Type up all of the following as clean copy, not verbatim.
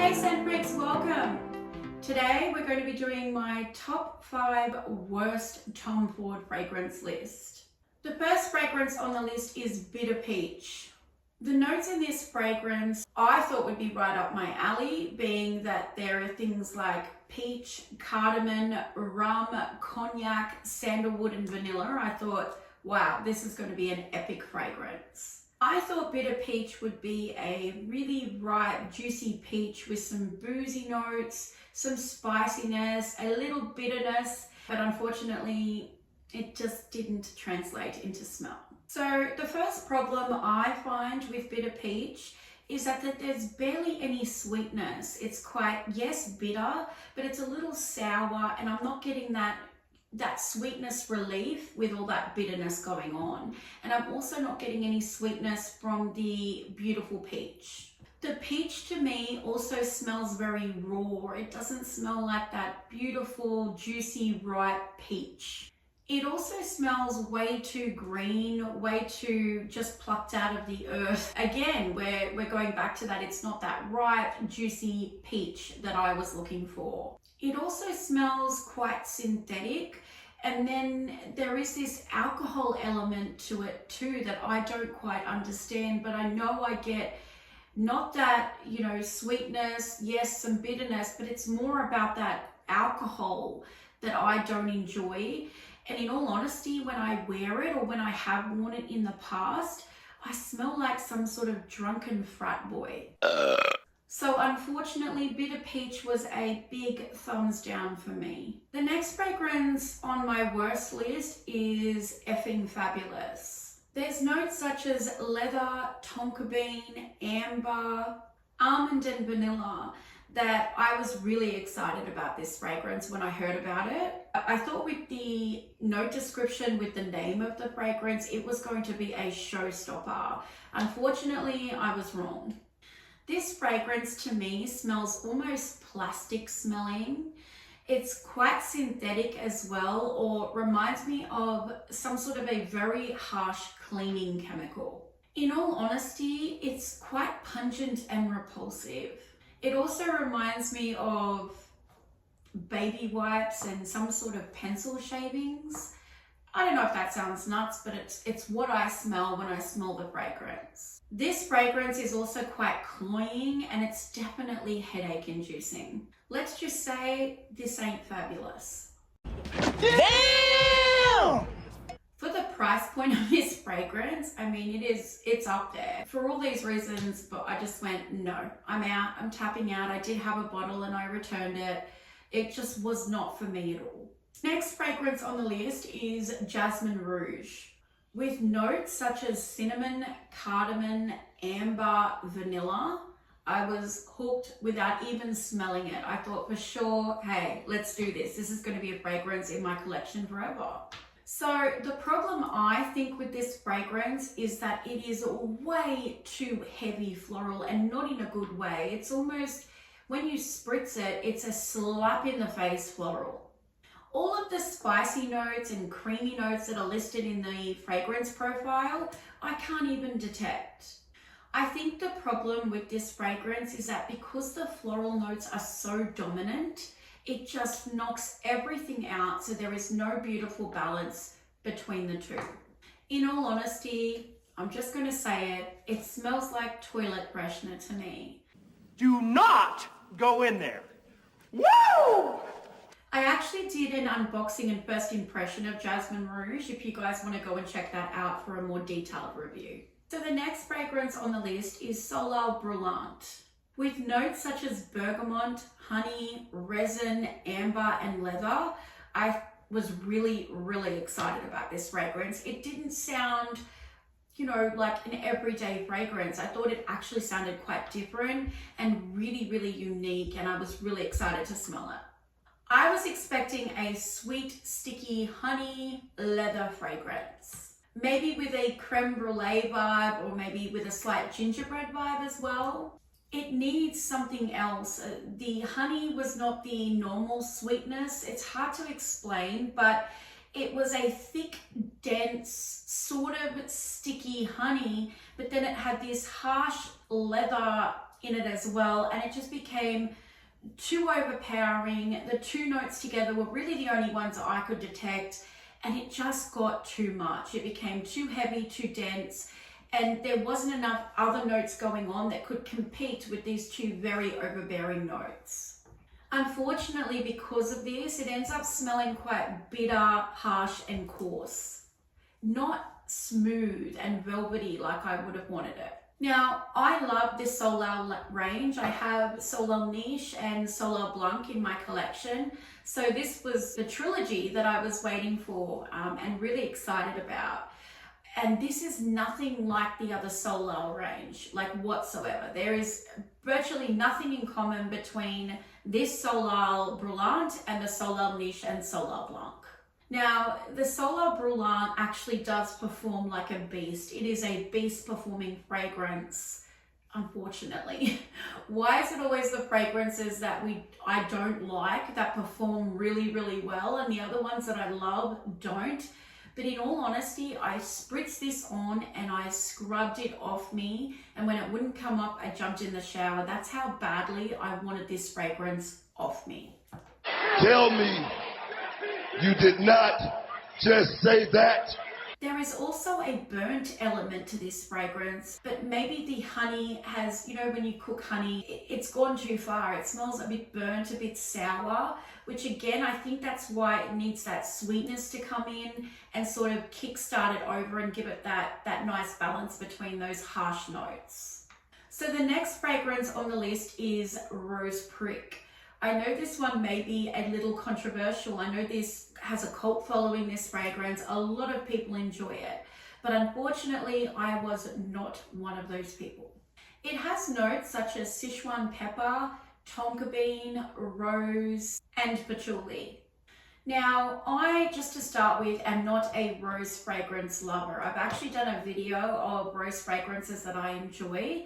Hey Scentfreaks, welcome! Today we're going to be doing my top 5 worst Tom Ford fragrance list. The first fragrance on the list is Bitter Peach. The notes in this fragrance I thought would be right up my alley, being that there are things like peach, cardamom, rum, cognac, sandalwood and vanilla. I thought, wow, this is going to be an epic fragrance. I thought Bitter Peach would be a really ripe, juicy peach with some boozy notes, some spiciness, a little bitterness, but unfortunately it just didn't translate into smell. So the first problem I find with Bitter Peach is that there's barely any sweetness. It's quite, yes, bitter, but it's a little sour, and I'm not getting that sweetness relief with all that bitterness going on. And I'm also not getting any sweetness from the beautiful peach. The peach to me also smells very raw. It doesn't smell like that beautiful, juicy, ripe peach. It also smells way too green, way too just plucked out of the earth. Again, we're going back to that. It's not that ripe, juicy peach that I was looking for. It also smells quite synthetic, and then there is this alcohol element to it too that I don't quite understand, but I know I get not that, sweetness, yes, some bitterness, but it's more about that alcohol that I don't enjoy. And in all honesty, when I wear it or when I have worn it in the past, I smell like some sort of drunken frat boy. So unfortunately, Bitter Peach was a big thumbs down for me. The next fragrance on my worst list is Effing Fabulous. There's notes such as leather, tonka bean, amber, almond and vanilla that I was really excited about this fragrance when I heard about it. I thought with the note description, with the name of the fragrance, it was going to be a showstopper. Unfortunately, I was wrong. This fragrance to me smells almost plastic smelling. It's quite synthetic as well, or reminds me of some sort of a very harsh cleaning chemical. In all honesty, it's quite pungent and repulsive. It also reminds me of baby wipes and some sort of pencil shavings. I don't know if that sounds nuts, but it's what I smell when I smell the fragrance. This fragrance is also quite cloying, and it's definitely headache inducing. Let's just say this ain't fabulous. Damn! For the price point of this fragrance, I mean, it's up there. For all these reasons, but I just went, no, I'm out, I'm tapping out. I did have a bottle and I returned it. It just was not for me at all. Next fragrance on the list is Jasmine Rouge. With notes such as cinnamon, cardamom, amber, vanilla, I was hooked without even smelling it. I thought for sure, hey, let's do this. This is going to be a fragrance in my collection forever. So the problem I think with this fragrance is that it is way too heavy floral, and not in a good way. It's almost, when you spritz it, it's a slap in the face floral. All of the spicy notes and creamy notes that are listed in the fragrance profile, I can't even detect. I think the problem with this fragrance is that because the floral notes are so dominant, it just knocks everything out, so there is no beautiful balance between the two. In all honesty, I'm just going to say it smells like toilet freshener to me. Do not go in there. Woo! I actually did an unboxing and first impression of Jasmine Rouge, if you guys want to go and check that out for a more detailed review. So the next fragrance on the list is Solar Brillant. With notes such as bergamot, honey, resin, amber, and leather, I was really, really excited about this fragrance. It didn't sound, like an everyday fragrance. I thought it actually sounded quite different and really, really unique, and I was really excited to smell it. I was expecting a sweet, sticky honey leather fragrance. Maybe with a creme brulee vibe, or maybe with a slight gingerbread vibe as well. It needs something else. The honey was not the normal sweetness. It's hard to explain, but it was a thick, dense, sort of sticky honey, but then it had this harsh leather in it as well, and it just became too overpowering. The two notes together were really the only ones that I could detect, and it just got too much. It became too heavy, too dense, and there wasn't enough other notes going on that could compete with these two very overbearing notes. Unfortunately, because of this, it ends up smelling quite bitter, harsh, and coarse. Not smooth and velvety like I would have wanted it. Now, I love this Solar range. I have Solar Niche and Solar Blanc in my collection. So this was the trilogy that I was waiting for and really excited about. And this is nothing like the other Solar range, like whatsoever. There is virtually nothing in common between this Solar Brillant and the Solar Niche and Solar Blanc. Now, the Solar Brillant actually does perform like a beast. It is a beast performing fragrance, unfortunately. Why is it always the fragrances that I don't like that perform really, really well, and the other ones that I love don't? But in all honesty, I spritzed this on and I scrubbed it off me. And when it wouldn't come up, I jumped in the shower. That's how badly I wanted this fragrance off me. Tell me you did not just say that. There is also a burnt element to this fragrance, but maybe the honey has, you know, when you cook honey, it's gone too far. It smells a bit burnt, a bit sour, which again, I think that's why it needs that sweetness to come in and sort of kickstart it over and give it that nice balance between those harsh notes. So the next fragrance on the list is Rose Prick. I know this one may be a little controversial. I know this has a cult following, this fragrance. A lot of people enjoy it, but unfortunately, I was not one of those people. It has notes such as Sichuan pepper, tonka bean, rose, and patchouli. Now, just to start with, am not a rose fragrance lover. I've actually done a video of rose fragrances that I enjoy,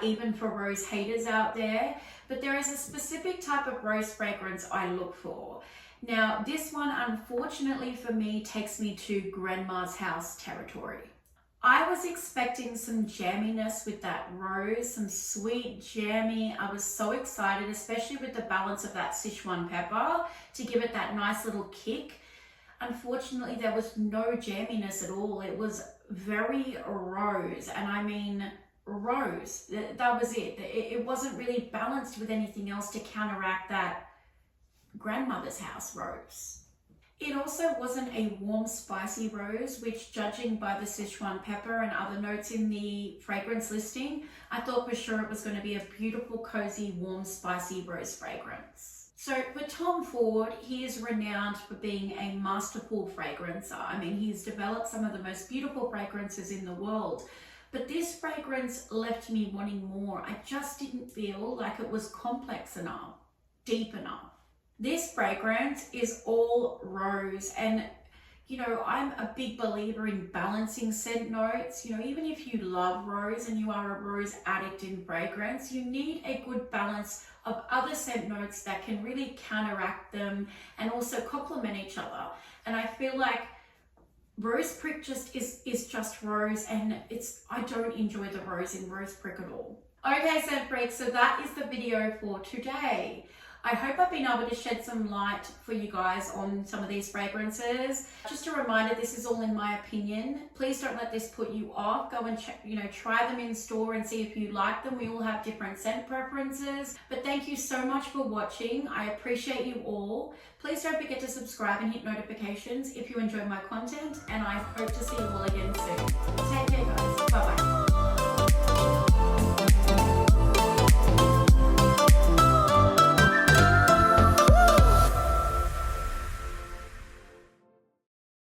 even for rose haters out there, but there is a specific type of rose fragrance I look for. Now, this one, unfortunately for me, takes me to grandma's house territory. I was expecting some jamminess with that rose, some sweet jammy. I was so excited, especially with the balance of that Sichuan pepper to give it that nice little kick. Unfortunately, there was no jamminess at all. It was very rose, and I mean rose. That was it. It wasn't really balanced with anything else to counteract that grandmother's house rose. It also wasn't a warm, spicy rose, which, judging by the Sichuan pepper and other notes in the fragrance listing, I thought for sure it was going to be a beautiful, cozy, warm, spicy rose fragrance. So for Tom Ford, he is renowned for being a masterful fragrancer. I mean, he's developed some of the most beautiful fragrances in the world. But this fragrance left me wanting more. I just didn't feel like it was complex enough, deep enough. This fragrance is all rose, and you know, I'm a big believer in balancing scent notes. You know, even if you love rose and you are a rose addict in fragrance, you need a good balance of other scent notes that can really counteract them and also complement each other. And I feel like Rose Prick just is just rose, and I don't enjoy the rose in Rose Prick at all. Okay, scent freaks, so that is the video for today. I hope I've been able to shed some light for you guys on some of these fragrances. Just a reminder, this is all in my opinion. Please don't let this put you off. Go and try them in store and see if you like them. We all have different scent preferences. But thank you so much for watching. I appreciate you all. Please don't forget to subscribe and hit notifications if you enjoy my content, and I hope to see you all again soon. Take care, guys. Bye-bye.